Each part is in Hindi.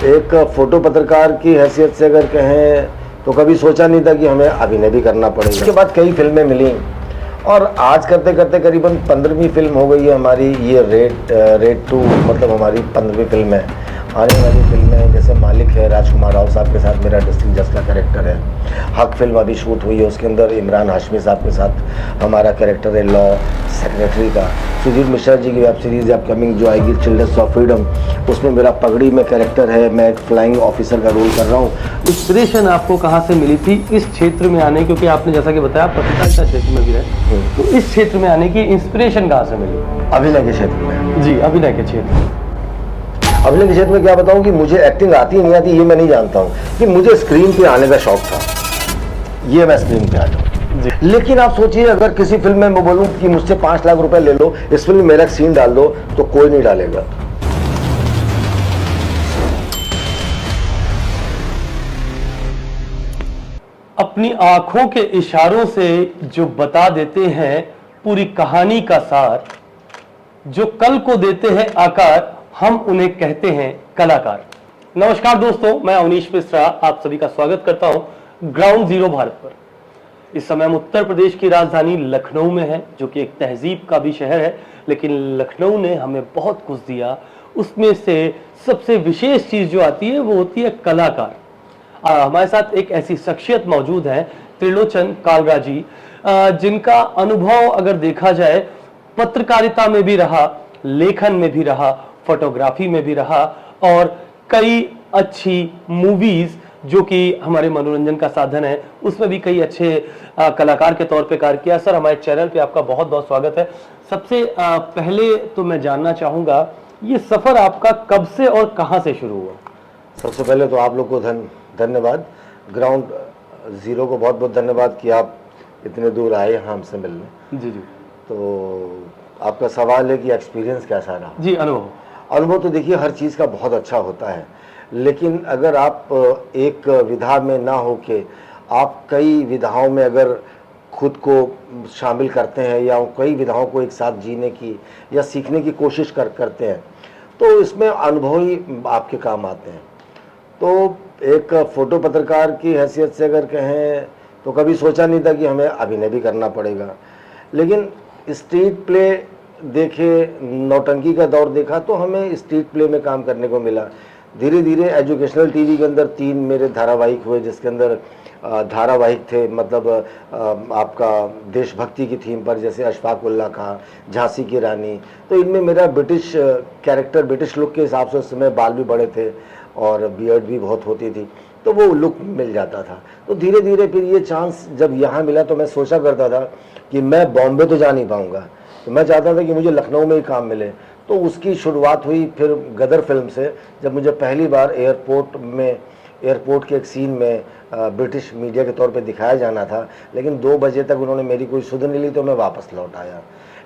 एक फोटो पत्रकार की हैसियत से अगर कहें तो कभी सोचा नहीं था कि हमें अभिनय भी करना पड़ेगा। उसके बाद कई फिल्में मिली और आज करते करते करीबन 15वीं फिल्म हो गई है हमारी। ये रेड 2 मतलब हमारी 15वीं फिल्म है। आने वाली फिल्में जैसे मालिक है, राजकुमार राव साहब के साथ मेरा डिस्ट्रिक्ट जज का कैरेक्टर है। हक फिल्म अभी शूट हुई है, उसके अंदर इमरान हाशमी साहब के साथ हमारा कैरेक्टर है लॉ सेक्रेटरी का। सुधीर मिश्रा जी की वेब सीरीज़ अपकमिंग जो आएगी चिल्ड्रंस ऑफ फ्रीडम, उसमें मेरा पगड़ी में कैरेक्टर है, मैं एक फ्लाइंग ऑफिसर का रोल कर रहा हूँ। इंस्पिरेशन आपको कहाँ से मिली थी इस क्षेत्र में आने, क्योंकि आपने जैसा कि बताया पत्रकारिता क्षेत्र में भी रहे, तो इस क्षेत्र में आने की इंस्पिरेशन कहाँ से मिली? अभिनय के क्षेत्र में। जी, अभिनय के क्षेत्र। अभिनय के क्षेत्र में क्या बताऊं कि मुझे एक्टिंग आती नहीं आती ये मैं नहीं जानता हूं, कि मुझे स्क्रीन पे आने का शौक था, ये मैं स्क्रीन पे आ जाऊं। लेकिन आप सोचिए अगर किसी फिल्म में मैं बोलूं कि मुझसे 5 लाख रुपए ले लो, इस फिल्म में मेरा सीन डाल दो, तो कोई नहीं डालेगा। अपनी आंखों के इशारों से जो बता देते हैं पूरी कहानी का सार, जो कल को देते हैं आकार, हम उन्हें कहते हैं कलाकार। नमस्कार दोस्तों, मैं अवनीश मिश्रा आप सभी का स्वागत करता हूं ग्राउंड जीरो भारत पर। इस समय हम उत्तर प्रदेश की राजधानी लखनऊ में है, जो कि एक तहजीब का भी शहर है, लेकिन लखनऊ ने हमें बहुत कुछ दिया। उसमें से सबसे विशेष चीज जो आती है वो होती है कलाकार। हमारे साथ एक ऐसी शख्सियत मौजूद है त्रिलोचन कालरा जी, जिनका अनुभव अगर देखा जाए पत्रकारिता में भी रहा, लेखन में भी रहा, फोटोग्राफी में भी रहा और कई अच्छी मूवीज जो कि हमारे मनोरंजन का साधन है उसमें भी कई अच्छे कलाकार के तौर पे कार्य किया। सर, हमारे चैनल पे आपका बहुत बहुत स्वागत है। सबसे पहले तो मैं जानना चाहूंगा ये सफर आपका कब से और कहां से शुरू हुआ? सबसे पहले तो आप लोग को धन्यवाद, ग्राउंड जीरो को बहुत बहुत धन्यवाद कि आप इतने दूर आए यहाँ हमसे मिलने। जी जी। तो आपका सवाल है कि एक्सपीरियंस कैसा रहा? जी, अनुभव तो देखिए हर चीज़ का बहुत अच्छा होता है, लेकिन अगर आप एक विधा में ना हो के आप कई विधाओं में अगर खुद को शामिल करते हैं या कई विधाओं को एक साथ जीने की या सीखने की कोशिश करते हैं, तो इसमें अनुभव ही आपके काम आते हैं। तो एक फोटो पत्रकार की हैसियत से अगर कहें तो कभी सोचा नहीं था कि हमें अभिनय भी करना पड़ेगा। लेकिन स्ट्रीट प्ले देखे, नौटंकी का दौर देखा तो हमें स्ट्रीट प्ले में काम करने को मिला। धीरे धीरे एजुकेशनल टीवी के अंदर 3 मेरे धारावाहिक हुए, जिसके अंदर धारावाहिक थे मतलब आपका देशभक्ति की थीम पर, जैसे अशफाक उल्लाह खां, झांसी की रानी। तो इनमें मेरा ब्रिटिश कैरेक्टर, ब्रिटिश लुक के हिसाब से उस समय बाल भी बड़े थे और बियर्ड भी बहुत होती थी, तो वो लुक मिल जाता था। तो धीरे धीरे फिर ये चांस जब यहाँ मिला तो मैं सोचा करता था कि मैं बॉम्बे तो जा नहीं पाऊँगा, तो मैं चाहता था कि मुझे लखनऊ में ही काम मिले। तो उसकी शुरुआत हुई फिर गदर फिल्म से, जब मुझे पहली बार एयरपोर्ट के एक सीन में ब्रिटिश मीडिया के तौर पे दिखाया जाना था, लेकिन 2 बजे तक उन्होंने मेरी कोई सुध नहीं ली तो मैं वापस लौट आया।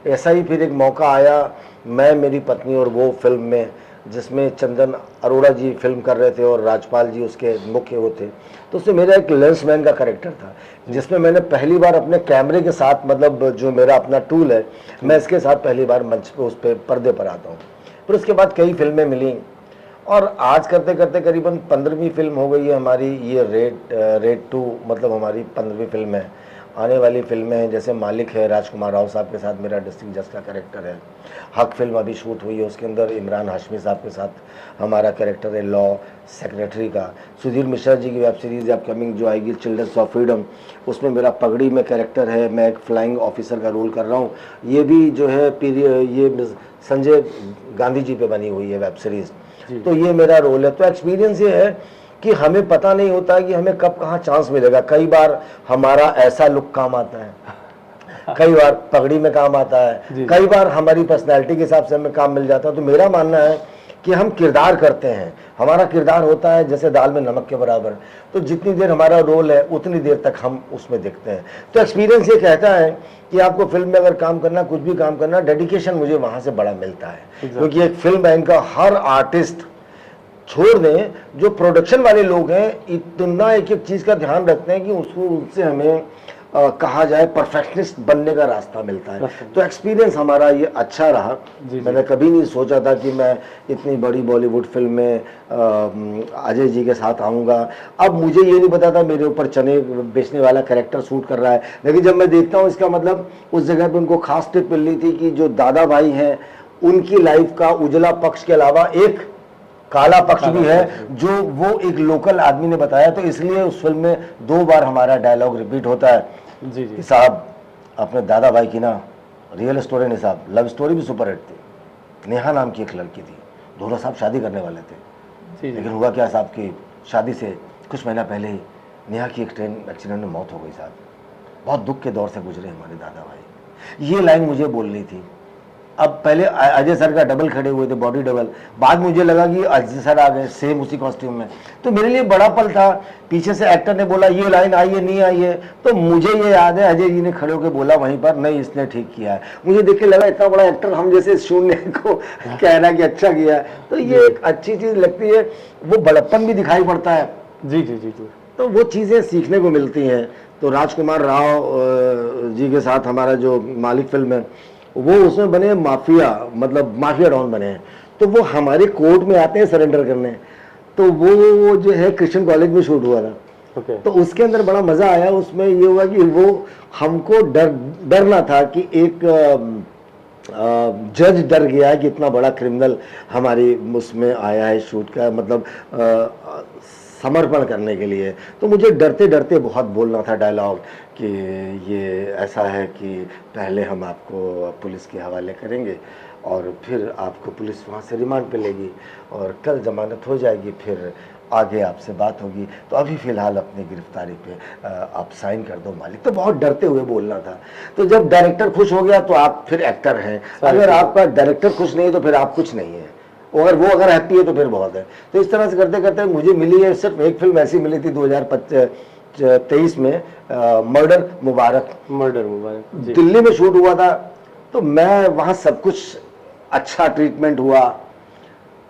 ऐसा ही फिर एक मौका आया, मैं, मेरी पत्नी और वो फिल्म में, जिसमें चंदन अरोड़ा जी फिल्म कर रहे थे और राजपाल जी उसके मुख्य वो थे। तो उसमें मेरा एक लेंसमैन का कैरेक्टर था, जिसमें मैंने पहली बार अपने कैमरे के साथ, मतलब जो मेरा अपना टूल है, मैं इसके साथ पहली बार मंच पे उस पर पर्दे पर आता हूँ। फिर उसके बाद कई फिल्में मिली और आज करते करते करीबन 15वीं फिल्म हो गई है हमारी। ये रेड 2 मतलब हमारी 15वीं फिल्म है। आने वाली फिल्में हैं जैसे मालिक है, राजकुमार राव साहब के साथ मेरा डिस्ट्रिक्ट जज का कैरेक्टर है। हक फिल्म अभी शूट हुई है, उसके अंदर इमरान हाशमी साहब के साथ हमारा कैरेक्टर है लॉ सेक्रेटरी का। सुधीर मिश्रा जी की वेब सीरीज़ अपकमिंग जो आएगी चिल्ड्रंस ऑफ फ्रीडम, उसमें मेरा पगड़ी में कैरेक्टर है, मैं एक फ्लाइंग ऑफिसर का रोल कर रहा हूँ। ये भी जो है ये संजय गांधी जी पे बनी हुई है वेब सीरीज़, तो ये मेरा रोल है। तो एक्सपीरियंस ये है कि हमें पता नहीं होता कि हमें कब कहाँ चांस मिलेगा। कई बार हमारा ऐसा लुक काम आता है, कई बार पगड़ी में काम आता है, कई बार हमारी पर्सनैलिटी के हिसाब से हमें काम मिल जाता है। तो मेरा मानना है कि हम किरदार करते हैं, हमारा किरदार होता है जैसे दाल में नमक के बराबर। तो जितनी देर हमारा रोल है उतनी देर तक हम उसमें दिखते हैं। तो एक्सपीरियंस ये कहता है कि आपको फिल्म में अगर काम करना, कुछ भी काम करना, डेडिकेशन मुझे वहाँ से बड़ा मिलता है। क्योंकि एक फिल्म बैंक का हर आर्टिस्ट छोड़ दें, जो प्रोडक्शन वाले लोग हैं, इतना एक एक चीज़ का ध्यान रखते हैं कि उसको, उससे हमें कहा जाए परफेक्शनिस्ट बनने का रास्ता मिलता है। तो एक्सपीरियंस हमारा ये अच्छा रहा। मैंने कभी नहीं सोचा था कि मैं इतनी बड़ी बॉलीवुड फिल्म में अजय जी के साथ आऊँगा। अब मुझे ये नहीं पता था मेरे ऊपर चने बेचने वाला कैरेक्टर शूट कर रहा है, लेकिन जब मैं देखता हूँ इसका मतलब उस जगह पे उनको खास टिप मिल रही थी कि जो दादा भाई हैं उनकी लाइफ का उजला पक्ष के अलावा एक काला पक्ष भी है, जो वो एक लोकल आदमी ने बताया। तो इसलिए उस फिल्म में 2 बार हमारा डायलॉग रिपीट होता है जी कि साहब अपने दादा भाई की ना रियल स्टोरी नहीं साहब, लव स्टोरी भी सुपर हिट थी। नेहा नाम की एक लड़की थी, दोनों साहब शादी करने वाले थे, लेकिन हुआ क्या साहब कि शादी से कुछ महीना पहले ही नेहा की एक ट्रेन एक्सीडेंट में मौत हो गई साहब। बहुत दुख के दौर से गुजरे हमारे दादा भाई। ये लाइन मुझे बोलनी थी। अब पहले अजय सर का डबल खड़े हुए थे, बॉडी डबल, बाद मुझे लगा कि अजय सर आ गए सेम उसी कॉस्ट्यूम में। तो मेरे लिए बड़ा पल था। पीछे से एक्टर ने बोला ये लाइन आई है नहीं आई है, तो मुझे ये याद है अजय जी ने खड़े होकर बोला वहीं पर, नहीं इसने ठीक किया है। मुझे देख के लगा इतना बड़ा एक्टर हम जैसे शून्य को कहना कि अच्छा किया है, तो ये एक अच्छी चीज लगती है। वो बड़प्पन भी दिखाई पड़ता है। जी जी जी जी। तो वो चीज़ें सीखने को मिलती हैं। तो राजकुमार राव जी के साथ हमारा जो मालिक फिल्म है वो उसमें बने माफिया, मतलब माफिया डॉन बने हैं। तो वो हमारे कोर्ट में आते हैं सरेंडर करने। तो वो जो है क्रिश्चियन कॉलेज में शूट हुआ था। तो उसके अंदर बड़ा मज़ा आया। उसमें ये हुआ कि वो हमको डरना था कि एक जज डर गया कि इतना बड़ा क्रिमिनल हमारी उसमें आया है शूट का, मतलब समर्पण करने के लिए। तो मुझे डरते डरते बहुत बोलना था डायलॉग कि ये ऐसा है कि पहले हम आपको पुलिस के हवाले करेंगे और फिर आपको पुलिस वहाँ से रिमांड पे लेगी और कल जमानत हो जाएगी, फिर आगे आपसे बात होगी। तो अभी फ़िलहाल अपनी गिरफ्तारी पे आप साइन कर दो मालिक। तो बहुत डरते हुए बोलना था। तो जब डायरेक्टर खुश हो गया तो आप फिर एक्टर हैं, अगर आपका डायरेक्टर खुश नहीं है तो फिर आप कुछ नहीं है, अगर वो अगर हैप्पी है तो फिर बहुत है। तो इस तरह से करते करते मुझे मिली है, सिर्फ एक फिल्म ऐसी मिली थी 2023 में, मर्डर मुबारक। दिल्ली में शूट हुआ था। तो मैं वहाँ सब कुछ अच्छा ट्रीटमेंट हुआ,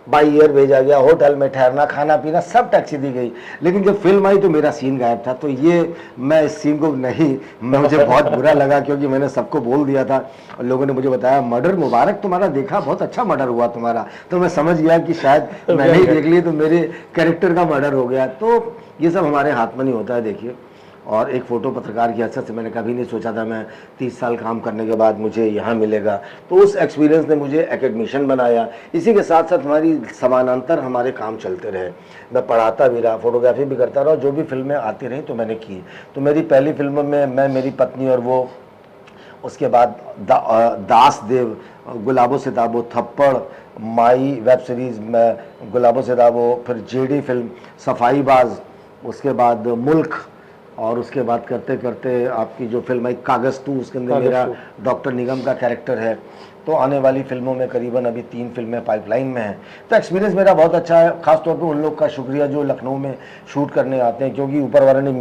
बाई एयर भेजा गया, होटल में ठहरना खाना पीना सब टैक्सी दी गई, लेकिन जब फिल्म आई तो मेरा सीन गायब था। तो ये मैं इस सीन को नहीं, मुझे बहुत बुरा लगा क्योंकि मैंने सबको बोल दिया था और लोगों ने मुझे बताया मर्डर मुबारक तुम्हारा देखा, बहुत अच्छा मर्डर हुआ तुम्हारा। तो मैं समझ गया कि शायद मैंने ही देख ली तो मेरे कैरेक्टर का मर्डर हो गया। तो ये सब हमारे हाथ में नहीं होता है देखिए। और एक फ़ोटो पत्रकार की हैसियत से मैंने कभी नहीं सोचा था मैं 30 साल काम करने के बाद मुझे यहाँ मिलेगा। तो उस एक्सपीरियंस ने मुझे एकेडमिशियन बनाया। इसी के साथ साथ हमारी समानांतर हमारे काम चलते रहे। मैं पढ़ाता भी रहा, फोटोग्राफी भी करता रहा, जो भी फिल्में आती रहीं तो मैंने की। तो मेरी पहली फिल्म में मैं, मेरी पत्नी और वो, उसके बाद दास देव, गुलाबो सिताबो, थप्पड़, माई वेब सीरीज़ में गुलाबो सिताबो, फिर जेडी फिल्म सफाईबाज, उसके बाद मुल्क, और उसके बाद करते करते आपकी जो फिल्म आई कागज़ 2, उसके अंदर मेरा डॉक्टर निगम का कैरेक्टर है। तो आने वाली फिल्मों में करीबन अभी 3 फिल्में पाइपलाइन में हैं। तो एक्सपीरियंस मेरा बहुत अच्छा है। ख़ासतौर पे उन लोग का शुक्रिया जो लखनऊ में शूट करने आते हैं, क्योंकि ऊपर वाले ने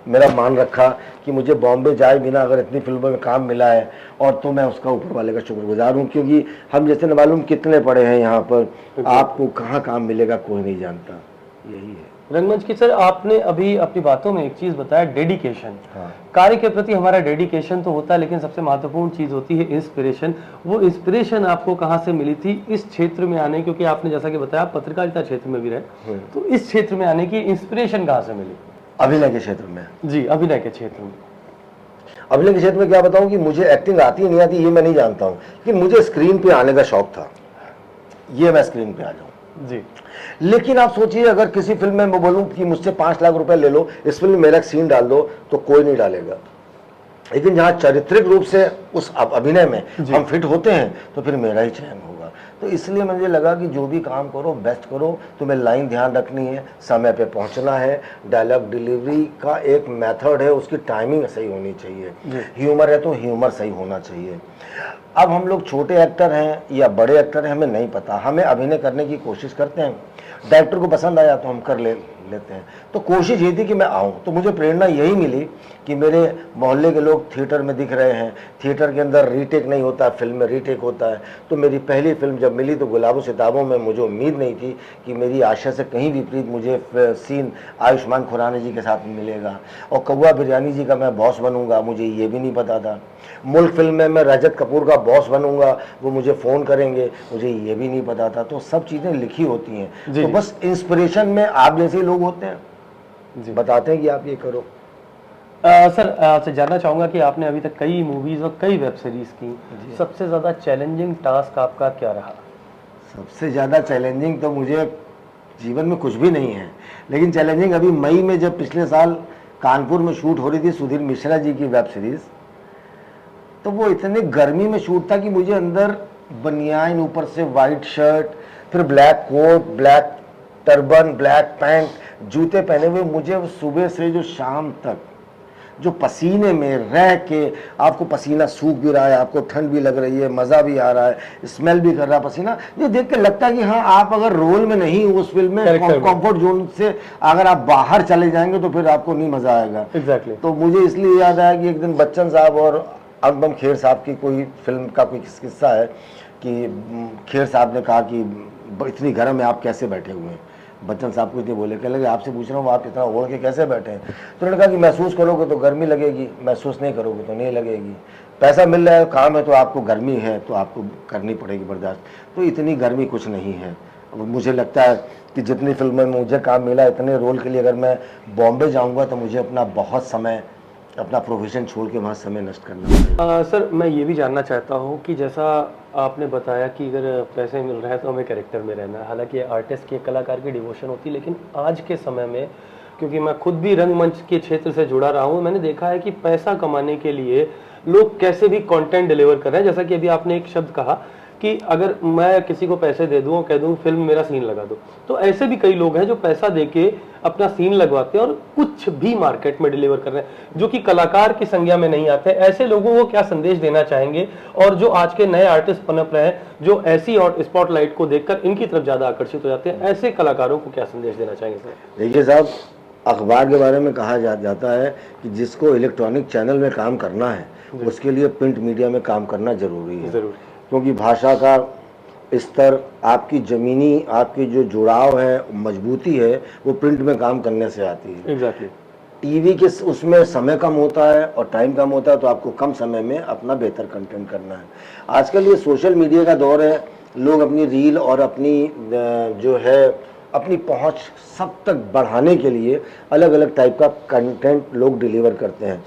मेरा मान रखा कि मुझे बॉम्बे जाए बिना अगर इतनी फिल्मों में काम मिला है, और तो मैं उसका ऊपर वाले का शुक्रगुजार हूँ। क्योंकि हम जैसे न मालूम कितने पड़े हैं यहाँ पर, आपको कहाँ काम मिलेगा कोई नहीं जानता, यही है। रंगमंच की सर, आपने अभी अपनी बातों में एक चीज बताया, डेडिकेशन। कार्य के प्रति हमारा डेडिकेशन तो होता है, लेकिन सबसे महत्वपूर्ण चीज होती है इंस्पिरेशन। वो इंस्पिरेशन आपको कहाँ से मिली थी इस क्षेत्र में आने, क्योंकि आपने जैसा कि बताया पत्रकारिता क्षेत्र में भी रहे, तो इस क्षेत्र में आने की इंस्पिरेशन कहाँ से मिली? अभिनय के क्षेत्र में। जी, अभिनय के क्षेत्र में। अभिनय के क्षेत्र में क्या बताऊं कि मुझे एक्टिंग आती नहीं आती ये मैं नहीं जानता हूं, लेकिन मुझे स्क्रीन पे आने का शौक था, ये मैं स्क्रीन पे आ जाऊं जी। लेकिन आप सोचिए अगर किसी फिल्म में मैं बोलूं कि मुझसे 5 लाख रुपए ले लो, इस फिल्म में मेरा सीन डाल दो, तो कोई नहीं डालेगा। लेकिन जहां चारित्रिक रूप से उस अभिनय में हम फिट होते हैं तो फिर मेरा ही चयन होगा। तो इसलिए मुझे लगा कि जो भी काम करो बेस्ट करो, तुम्हें लाइन ध्यान रखनी है, समय पे पहुंचना है, डायलॉग डिलीवरी का एक मेथड है, उसकी टाइमिंग सही होनी चाहिए, ह्यूमर है तो ह्यूमर सही होना चाहिए। अब हम लोग छोटे एक्टर हैं या बड़े एक्टर हैं हमें नहीं पता, हमें अभिनय करने की कोशिश करते हैं, डायरेक्टर को पसंद आया तो हम कर लेते हैं। तो कोशिश ये थी कि मैं आऊँ, तो मुझे प्रेरणा यही मिली कि मेरे मोहल्ले के लोग थिएटर में दिख रहे हैं, थिएटर के अंदर रीटेक नहीं होता, फिल्म में रीटेक होता है। तो मेरी पहली फिल्म जब मिली तो गुलाबों सिताबों में मुझे उम्मीद नहीं थी कि मेरी आशा से कहीं विपरीत मुझे सीन आयुष्मान खुराना जी के साथ मिलेगा, और कौवा बिरयानी जी का मैं बॉस बनूंगा, मुझे ये भी नहीं पता था। मुल्क फिल्म में मैं रजत कपूर का बॉस बनूंगा, वो मुझे फ़ोन करेंगे, मुझे ये भी नहीं पता था। तो सब चीज़ें लिखी होती हैं, तो बस इंस्पिरेशन में आप जैसे लोग होते हैं, बताते हैं कि आप ये करो। सर आपसे जानना चाहूँगा कि आपने अभी तक कई मूवीज़ और कई वेब सीरीज़ की, सबसे ज़्यादा चैलेंजिंग टास्क आपका क्या रहा? सबसे ज़्यादा चैलेंजिंग तो मुझे जीवन में कुछ भी नहीं है, लेकिन चैलेंजिंग अभी मई में जब पिछले साल कानपुर में शूट हो रही थी सुधीर मिश्रा जी की वेब सीरीज़, तो वो इतने गर्मी में शूट था कि मुझे अंदर बनियान, ऊपर से वाइट शर्ट, फिर black coat, black turban, black pant, जूते पहने हुए, मुझे सुबह से जो शाम तक जो पसीने में रह के, आपको पसीना सूख भी रहा है, आपको ठंड भी लग रही है, मज़ा भी आ रहा है, स्मेल भी कर रहा है पसीना, ये देख के लगता है कि हाँ, आप अगर रोल में नहीं उस फिल्म में, कंफर्ट जोन से अगर आप बाहर चले जाएंगे तो फिर आपको नहीं मज़ा आएगा। एग्जैक्टली। तो मुझे इसलिए याद आया कि एक दिन बच्चन साहब और अनुपम खेर साहब की कोई फिल्म का कोई किस्सा है कि खेर साहब ने कहा कि इतनी गर्म है, आप कैसे बैठे हुए हैं। बच्चन साहब कुछ नहीं बोले, कह लगे आपसे पूछ रहा हूँ आप इतना ओढ़ के कैसे बैठे हैं। तो उन्होंने कहा कि महसूस करोगे तो गर्मी लगेगी, महसूस नहीं करोगे तो नहीं लगेगी, पैसा मिल रहा है, काम है, तो आपको गर्मी है तो आपको करनी पड़ेगी बर्दाश्त। तो इतनी गर्मी कुछ नहीं है। मुझे लगता है कि जितनी फिल्मों में मुझे काम मिला, इतने रोल के लिए अगर मैं बॉम्बे जाऊँगा तो मुझे अपना बहुत समय, अपना प्रोफेशन छोड़ के वहाँ समय नष्ट करना पड़ेगा। सर मैं ये भी जानना चाहता हूँ कि जैसा आपने बताया कि अगर पैसे मिल रहे हैं तो हमें कैरेक्टर में रहना है, हालांकि आर्टिस्ट की, कलाकार की डिवोशन होती है, लेकिन आज के समय में, क्योंकि मैं खुद भी रंगमंच के क्षेत्र से जुड़ा रहा हूँ, मैंने देखा है कि पैसा कमाने के लिए लोग कैसे भी कंटेंट डिलीवर कर रहे हैं। जैसा कि अभी आपने एक शब्द कहा कि अगर मैं किसी को पैसे दे दूं और कह दूं फिल्म मेरा सीन लगा दो, तो ऐसे भी कई लोग हैं जो पैसा देके अपना सीन लगवाते हैं और कुछ भी मार्केट में डिलीवर कर रहे हैं जो कि कलाकार की संज्ञा में नहीं आते। ऐसे लोगों को क्या संदेश देना चाहेंगे, और जो आज के नए आर्टिस्ट पनप रहे हैं जो ऐसी और स्पॉटलाइट को देखकर इनकी तरफ ज्यादा आकर्षित हो जाते हैं, ऐसे कलाकारों को क्या संदेश देना चाहेंगे सर? देखिए साहब, अखबार के बारे में कहा जाता है कि जिसको इलेक्ट्रॉनिक चैनल में काम करना है उसके लिए प्रिंट मीडिया में काम करना जरूरी है, क्योंकि भाषा का स्तर, आपकी ज़मीनी, आपकी जो जुड़ाव है, मजबूती है, वो प्रिंट में काम करने से आती है। एग्जैक्टली। टीवी के उसमें समय कम होता है और टाइम कम होता है, तो आपको कम समय में अपना बेहतर कंटेंट करना है। आजकल ये सोशल मीडिया का दौर है, लोग अपनी रील और अपनी जो है अपनी पहुंच सब तक बढ़ाने के लिए अलग अलग टाइप का कंटेंट लोग डिलीवर करते हैं।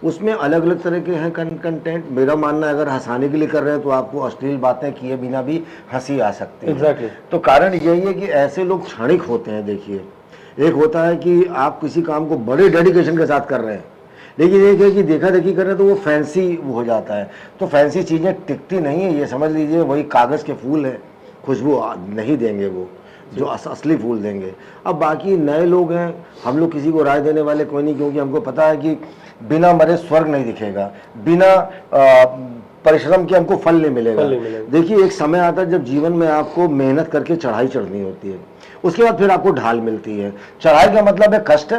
उसमें अलग अलग तरह के हैं कंटेंट। मेरा मानना है अगर हंसाने के लिए कर रहे हैं तो आपको अश्लील बातें किए बिना भी हंसी आ सकती है। Exactly. तो कारण यही है कि ऐसे लोग क्षणिक होते हैं। देखिए, एक होता है कि आप किसी काम को बड़े डेडिकेशन के साथ कर रहे हैं, लेकिन एक है कि देखा देखी कर रहे हैं तो वो फैंसी हो जाता है। तो फैंसी चीज़ें टिकती नहीं है, ये समझ लीजिए वही कागज़ के फूल हैं, खुशबू नहीं देंगे वो जो असली फूल देंगे। अब बाकी नए लोग हैं, हम लोग किसी को राय देने वाले कोई नहीं, क्योंकि हमको पता है कि बिना मरे स्वर्ग नहीं दिखेगा, बिना परिश्रम के हमको फल नहीं मिलेगा। देखिए, एक समय आता है जब जीवन में आपको मेहनत करके चढ़ाई चढ़नी होती है, उसके बाद फिर आपको ढाल मिलती है। चढ़ाई का मतलब है कष्ट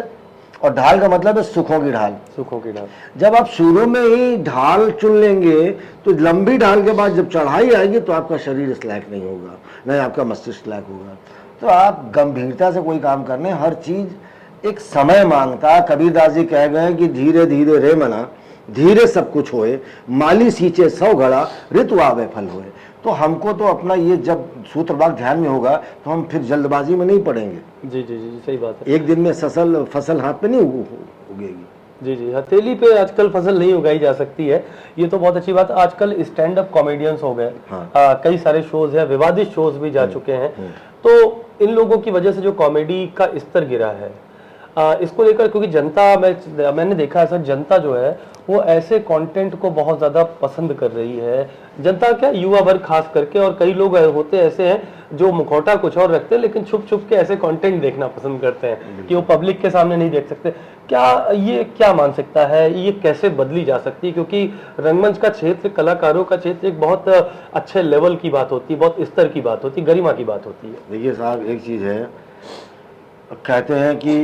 और ढाल का मतलब है सुखों की ढाल। सुखों की ढाल। जब आप शुरू में ही ढाल चुन लेंगे तो लंबी ढाल के बाद जब चढ़ाई आएगी तो आपका शरीर इस लायक नहीं होगा, न आपका मस्तिष्क लायक होगा। तो आप गंभीरता से कोई काम करने, हर चीज एक समय मांगता। कबीरदास जी कह गए कि धीरे धीरे रे मना, धीरे सब कुछ होए, माली सींचे 100 घड़ा, ऋतु आवे फल होए। तो हमको तो अपना ये जब सूत्रवाक्य ध्यान में होगा तो हम फिर जल्दबाजी में नहीं पड़ेंगे। जी जी जी, सही बात है। एक दिन में फसल हाथ पे नहीं उगेगी। जी जी, हथेली पे आजकल फसल नहीं उगाई जा सकती है, ये तो बहुत अच्छी बात। आजकल स्टैंड अप कॉमेडियंस हो गए। हाँ। कई सारे शोज है, विवादित शोज भी जा चुके हैं। तो इन लोगों की वजह से जो कॉमेडी का स्तर गिरा है, इसको लेकर, क्योंकि जनता, मैंने देखा है सर, जनता जो है वो ऐसे कंटेंट को बहुत ज़्यादा पसंद कर रही है। जनता क्या, युवा वर्ग खास करके, और कई लोग होते ऐसे हैं जो मुखौटा कुछ और रखते हैं लेकिन छुप छुप के ऐसे कंटेंट देखना पसंद करते हैं कि वो पब्लिक के सामने नहीं देख सकते। ये क्या मान सकता है, ये कैसे बदली जा सकती है? क्योंकि रंगमंच का क्षेत्र, कलाकारों का क्षेत्र एक बहुत अच्छे लेवल की बात होती है, बहुत स्तर की बात होती है, गरिमा की बात होती है। देखिए साहब, एक चीज़ है, कहते हैं कि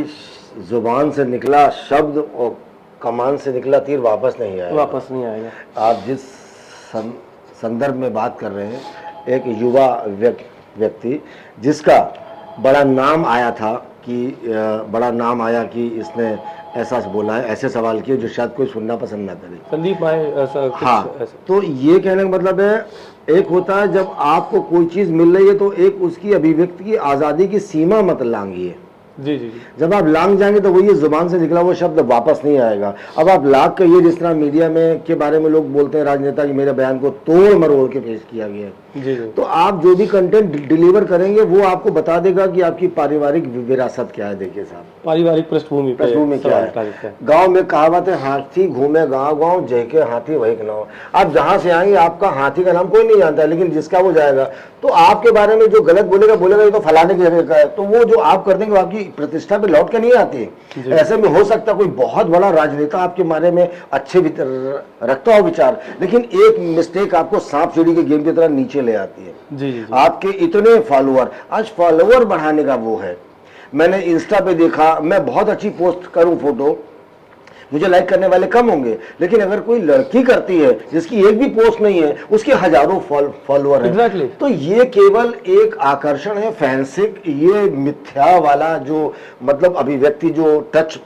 जुबान से निकला शब्द और कमान से निकला तीर वापस नहीं आएगा। वापस नहीं आएगा। आप जिस संदर्भ में बात कर रहे हैं, एक युवा व्यक्ति जिसका बड़ा नाम आया था कि इसने ऐसा बोला है, ऐसे सवाल किए जो शायद कोई सुनना पसंद ना करे। संदीप भाई ऐसा हाँ, तो ये कहने का मतलब है, एक होता है जब आपको कोई चीज मिल रही है तो एक उसकी अभिव्यक्ति की आजादी की सीमा मत लांघिए। जी जी जी। जब आप लांग जाएंगे तो वो ये जुबान से निकला वो शब्द वापस नहीं आएगा। अब आप लाख कहिए, जिस तरह मीडिया में के बारे में लोग बोलते हैं राजनेता की मेरे बयान को तोड़ मरोड़ के पेश किया गया है, जी जी। तो आप जो भी कंटेंट डिलीवर करेंगे वो आपको बता देगा कि आपकी पारिवारिक विरासत क्या है। देखिए साहब, पारिवारिक पृष्ठभूमि क्या है। गांव में कहावत है, हाथी घूमे गांव गांव, जय के हाथी वही नाव। आप जहां से आएंगे आपका हाथी का नाम कोई नहीं जानता है, लेकिन जिसका वो जाएगा तो आपके बारे में जो गलत बोलेगा ये तो फलाने की जगह का है, तो वो जो आप कर देंगे आपकी प्रतिष्ठा पे लौट के नहीं आती है। ऐसे में हो सकता कोई बहुत बड़ा राजनेता आपके बारे में अच्छे रखता हो विचार, लेकिन एक मिस्टेक आपको सांप सीढ़ी के गेम की तरह नीचे ले आती है। जी जी। आपके इतने फॉलोअर, आज फॉलोअर बढ़ाने का वो है। मैंने इंस्टा पे देखा, मैं बहुत अच्छी पोस्ट करूं फोटो, मुझे लाइक करने वाले कम होंगे, लेकिन अगर कोई लड़की करती है जिसकी एक भी पोस्ट नहीं है, उसके हजारों फॉलोअर हैं। Exactly. तो ये केवल एक आकर्षण है, फैंसिक, ये मिथ्या वाला जो मतलब अभिव्यक्ति जो टच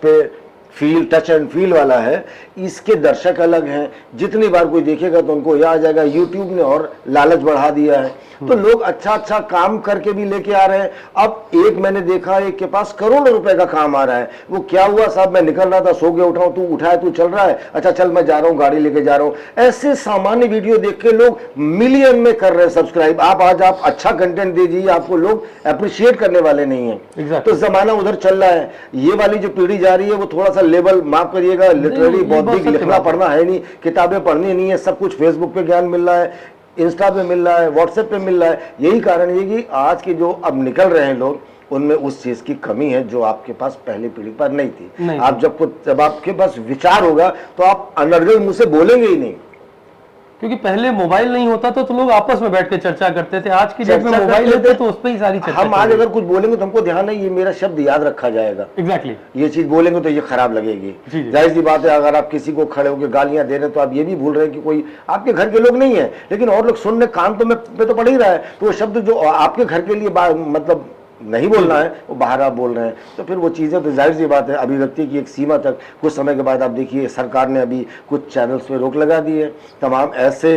एंड फील वाला है, इसके दर्शक अलग हैं। जितनी बार कोई देखेगा तो उनको याद आ जाएगा। यूट्यूब ने और लालच बढ़ा दिया है, तो लोग अच्छा काम करके भी लेके आ रहे हैं। अब एक मैंने देखा, एक के पास करोड़ों रुपए का काम आ रहा है। वो क्या हुआ साहब, मैं निकल रहा था, सो के उठाऊं, तू उठाया, तू चल रहा है, अच्छा चल मैं जा रहा हूँ, गाड़ी लेके जा रहा हूँ। ऐसे सामान्य वीडियो देख के लोग मिलियन में कर रहे हैं सब्सक्राइब। आज आप अच्छा कंटेंट दे दीजिए, आपको लोग अप्रिशिएट करने वाले नहीं है। तो जमाना उधर चल रहा है। ये वाली जो पीढ़ी जा रही है वो थोड़ा सा लेवल माफ करिएगा, लिटरली बौद्धिक लिखना पढ़ना है नहीं, किताबें पढ़नी नहीं है, सब कुछ फेसबुक पे ज्ञान मिल रहा है, इंस्टा पे मिल रहा है, व्हाट्सएप पे मिल रहा है। यही कारण है कि आज के जो अब निकल रहे हैं लोग, उनमें उस चीज की कमी है जो आपके पास पहले पीढ़ी पर नहीं थी। आप जब आपके पास विचार होगा तो आप अनर्गल मुंह से बोलेंगे ही नहीं, क्योंकि पहले मोबाइल नहीं होता तो लोग आपस में बैठ के चर्चा करते थे। आज की डेट में मोबाइल लेते तो उस पर ही सारी चर्चा। हम आज अगर कुछ बोलेंगे तो हमको ध्यान है, ये मेरा शब्द याद रखा जाएगा। एग्जैक्टली। ये चीज बोलेंगे तो ये खराब लगेगी। जाहिर सी बात है, अगर आप किसी को खड़े होकर गालियां दे रहे हैं तो आप ये भी भूल रहे हैं कि कोई आपके घर के लोग नहीं है, लेकिन और लोग सुनने कान तो पे तो पड़ ही रहा है। तो वो शब्द जो आपके घर के लिए मतलब नहीं बोलना है, वो बाहर आप बोल रहे हैं, तो फिर वो चीज़ें तो जाहिर सी बात है अभिव्यक्ति की एक सीमा तक। कुछ समय के बाद आप देखिए सरकार ने अभी कुछ चैनल्स पे रोक लगा दी है। तमाम ऐसे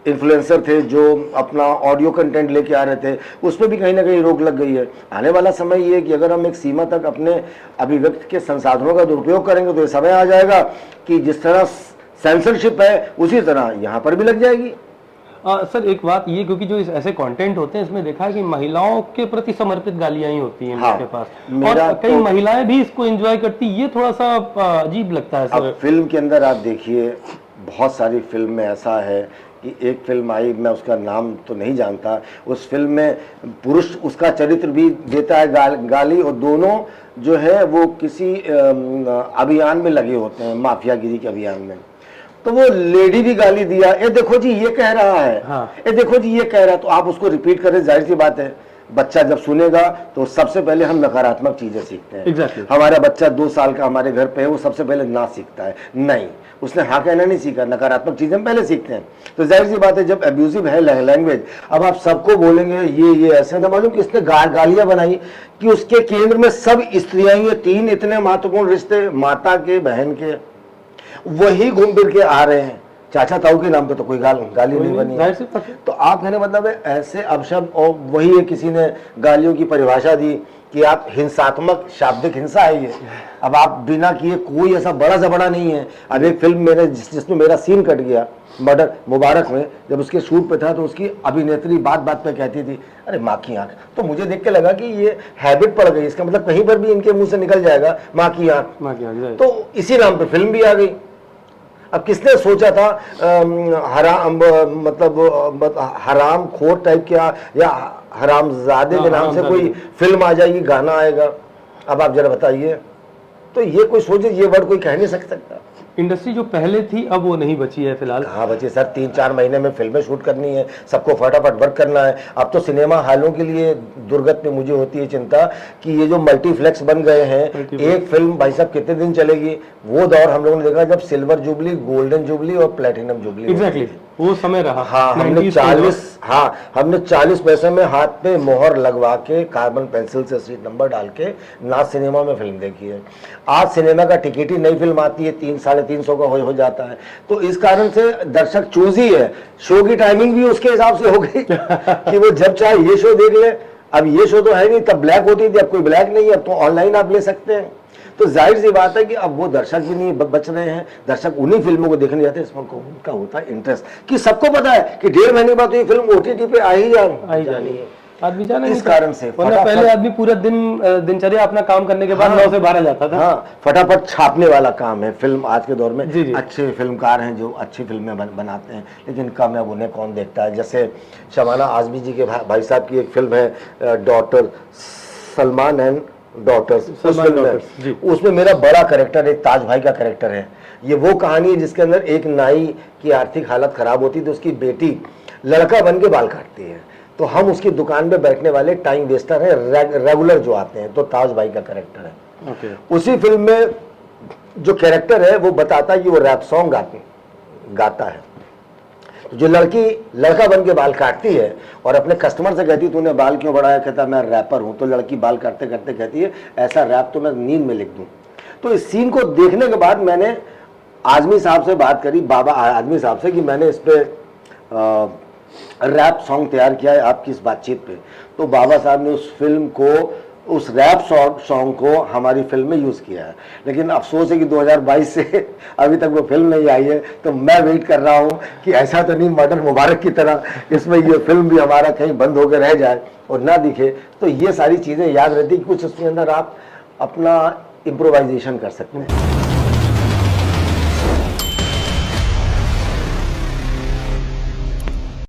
इन्फ्लुएंसर थे जो अपना ऑडियो कंटेंट लेके आ रहे थे, उस पर भी कहीं ना कहीं रोक लग गई है। आने वाला समय ये है कि अगर हम एक सीमा तक अपने अभिव्यक्ति के संसाधनों का दुरुपयोग करेंगे तो ये समय आ जाएगा कि जिस तरह सेंसरशिप है उसी तरह यहाँ पर भी लग जाएगी। सर एक बात ये, क्योंकि जो ऐसे कंटेंट होते हैं इसमें देखा है कि महिलाओं के प्रति समर्पित गालियां ही होती हैं इनके पास, और कई महिलाएं भी इसको एंजॉय करती, ये थोड़ा सा अजीब लगता है सर। फिल्म के अंदर आप देखिए, बहुत सारी फिल्म में ऐसा है कि एक फिल्म आई, मैं उसका नाम तो नहीं जानता, उस फिल्म में पुरुष उसका चरित्र भी देता है गाली, और दोनों जो है वो किसी अभियान में लगे होते हैं, माफियागिरी के अभियान में। तो वो लेडी भी गाली दिया, ए देखो जी ये कह रहा है, हाँ। ए देखो जी ये कह रहा है, तो आप उसको रिपीट करें। जाहिर सी बात है, बच्चा जब सुनेगा तो सबसे पहले हम नकारात्मक चीजें सीखते हैं। Exactly. हमारा बच्चा 2 साल का हमारे घर पे है, वो सबसे पहले ना सीखता है, नहीं, उसने हाँ कहना नहीं सीखा, नकारात्मक चीजें हम पहले सीखते हैं। तो जाहिर सी बात है, जब अब्यूजिव है लैंग्वेज, अब आप सबको बोलेंगे ये ऐसे ना, मालूम किसने गालियां बनाई कि उसके केंद्र में सब स्त्रियां, ये 3 इतने महत्वपूर्ण रिश्ते माता के, बहन के, वही घूम फिर के आ रहे हैं। चाचा ताऊ के नाम पे तो कोई गाली नहीं बनी है। तो आप कहने मतलब है ऐसे अपशब्द, और वही है किसी ने गालियों की परिभाषा दी कि आप हिंसात्मक, शाब्दिक हिंसा है ये। अब आप बिना किए, कोई ऐसा बड़ा से बड़ा नहीं है। अब एक फिल्म मेरे जिसमें मेरा सीन कट गया, मर्डर मुबारक में, जब उसके शूट पे था तो उसकी अभिनेत्री बात बात पे कहती थी अरे माँ की आंख, तो मुझे देख के लगा कि ये हैबिट पड़ गई, इसका मतलब कहीं पर भी इनके मुंह से निकल जाएगा माँ की आंख, तो इसी नाम पे फिल्म भी आ गई। अब किसने सोचा था हराम खोर टाइप या हरामजादे के नाम से कोई फिल्म आ जाएगी, गाना आएगा। अब आप जरा बताइए, तो ये कोई सोचे, ये वर्ड कोई कह नहीं सकता। इंडस्ट्री जो पहले थी अब वो नहीं बची है फिलहाल। कहाँ बची सर, 3-4 महीने में फिल्में शूट करनी है, सबको फटाफट वर्क करना है। अब तो सिनेमा हॉलों के लिए दुर्गत में मुझे होती है चिंता कि ये जो मल्टीप्लेक्स बन गए हैं, एक फिल्म भाई साहब कितने दिन चलेगी। वो दौर हम लोगों ने देखा जब सिल्वर जुबली, गोल्डन जुबली और प्लेटिनम जुबली। एग्जैक्टली वो समय रहा। हाँ, हमने 40 पैसे में हाथ पे मोहर लगवा के कार्बन पेंसिल से सीट नंबर डाल के नाथ सिनेमा में फिल्म देखी है। आज सिनेमा का टिकट ही, नई फिल्म आती है 300-350 का हो जाता है। तो इस कारण से दर्शक चूजी है। शो की टाइमिंग भी उसके हिसाब से हो गई कि वो जब चाहे ये शो देख ले। अब ये शो तो है नहीं, तब ब्लैक होती थी, अब कोई ब्लैक नहीं है, अब तो ऑनलाइन आप ले सकते हैं। तो जाहिर सी बात है कि अब वो दर्शक भी नहीं बच रहे हैं, दर्शक उन्हीं फिल्मों को देखने जाते हैं इसमें उनका होता है इंटरेस्ट कि सबको पता है कि 1.5 महीने बाद तो ये फिल्म ओटीटी पे आ ही जानी है। आदमी जाना इस कारण से पहले आदमी पूरा दिन दिनचर्या अपना काम करने के बाद 9 से 12 जाता था। हाँ, फटाफट छापने वाला काम है फिल्म आज के दौर में। जी। अच्छे फिल्मकार हैं जो अच्छी फिल्में बनाते हैं, लेकिन कम है, अब उन्हें कौन देखता है। जैसे शबाना आजमी जी के भाई साहब की एक फिल्म है डॉटर, सलमान एंड डॉटर्स, उसमें मेरा बड़ा कैरेक्टर एक ताज भाई का कैरेक्टर है। ये वो कहानी है जिसके अंदर एक नाई की आर्थिक हालत खराब होती है तो उसकी बेटी लड़का बन के बाल काटती है, तो हम उसकी दुकान पे बैठने वाले टाइम वेस्टर हैं, रेगुलर जो आते हैं, तो ताज भाई का कैरेक्टर है। उसी फिल्म में जो कैरेक्टर है वो बताता है कि वो रैप सॉन्ग गाता है। जो लड़की लड़का बन के बाल काटती है और अपने कस्टमर से कहती है तूने बाल क्यों बढ़ाया, कहता मैं रैपर हूं। तो लड़की बाल काटते करते कहती है ऐसा रैप तो मैं नींद में लिख दूं। तो इस सीन को देखने के बाद मैंने आजमी साहब से बात करी, बाबा आजमी साहब से, कि मैंने इस पे रैप सॉन्ग तैयार किया है आपकी इस बातचीत पे। तो बाबा साहब ने उस फिल्म को, उस रैप सॉन्ग को हमारी फिल्म में यूज किया है। लेकिन अफसोस है कि 2022 से अभी तक वो फिल्म नहीं आई है। तो मैं वेट कर रहा हूँ कि ऐसा तो नहीं मर्डर मुबारक की तरह इसमें ये फिल्म भी हमारा कहीं बंद होकर रह जाए और ना दिखे। तो ये सारी चीजें याद रहती कि कुछ उसके अंदर आप अपना इम्प्रोवाइजेशन कर सकते हैं।